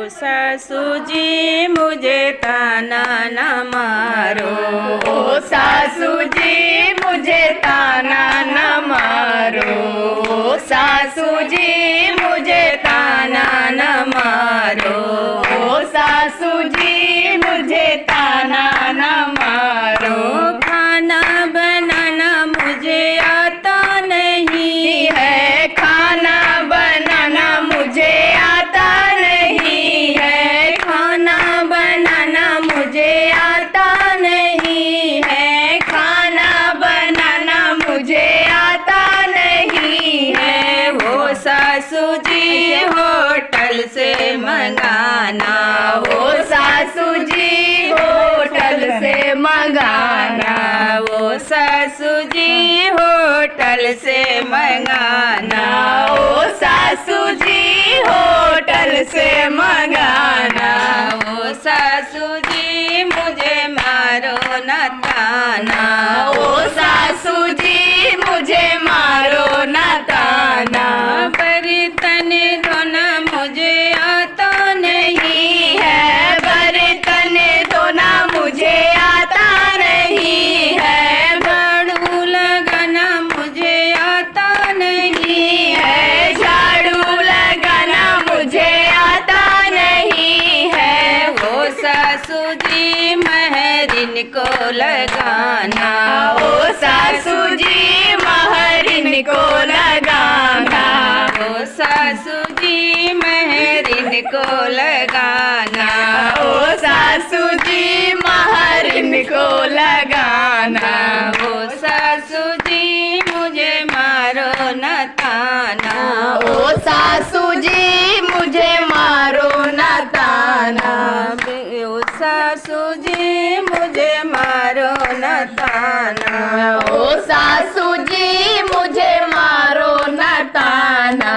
सासू जी मुझे ताना न मारो, ओ सासू जी मुझे ताना न मारो, सासू जी मुझे ताना न मारो, ओ सासू जी मुझे ताना न मारो। खाना बनाना मुझे आता नहीं है, खाना बनाना मुझे आता नहीं है, खाना बनाना मुझे आता नहीं है, खाना बनाना मुझे आता नहीं है। वो सासू जी होटल से मंगाना, वो सासू जी होटल से मंगाना, वो सासू जी होटल से मंगाना, ओ सासू जी होटल से मंगाना, वो सासू जी मुझे मारो न ताना, ओ सासू जी मुझे मारो न ताना। बर्तन धोना मुझे आता नहीं है, बर्तन धोना मुझे आता नहीं है, झाड़ू लगाना मुझे आता नहीं है, झाड़ू लगाना मुझे आता नहीं है। वो सासू जी महरिन को लगाना, ओ सासू जी महरिन को लगाना, वो सासू जी महरिन को लगाना, ओ सासू जी महरिन को लगाना, वो सासू जी मुझे मारो न ताना, ओ सासू जी मुझे मारो न ताना, वो सासू जी मुझे मारो न ताना, ओ सासू जी मुझे मारो न ताना।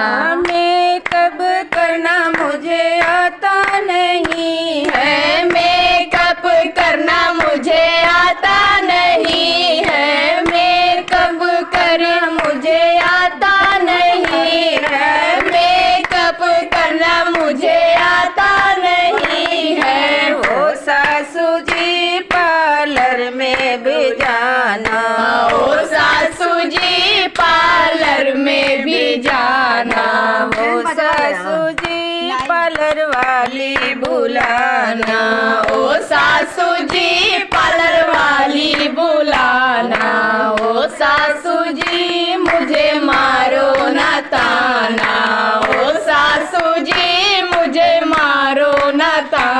मेकअप करना मुझे आता नहीं है, मेकअप करना मुझे आता नहीं है, मेकअप करना मुझे आता नहीं है, मेकअप करना मुझे आता नहीं है। वो सासू जी पार्लर में भी जाना, ओ सासू जी पार्लर में भी जाना, वो सासू जी पार्लर वाली बुलाना, ओ सासू जी पार्लर वाली बुलाना, ओ सासू जी मुझे मारो न ताना, ओ सासू जी मुझे मारो न ताना।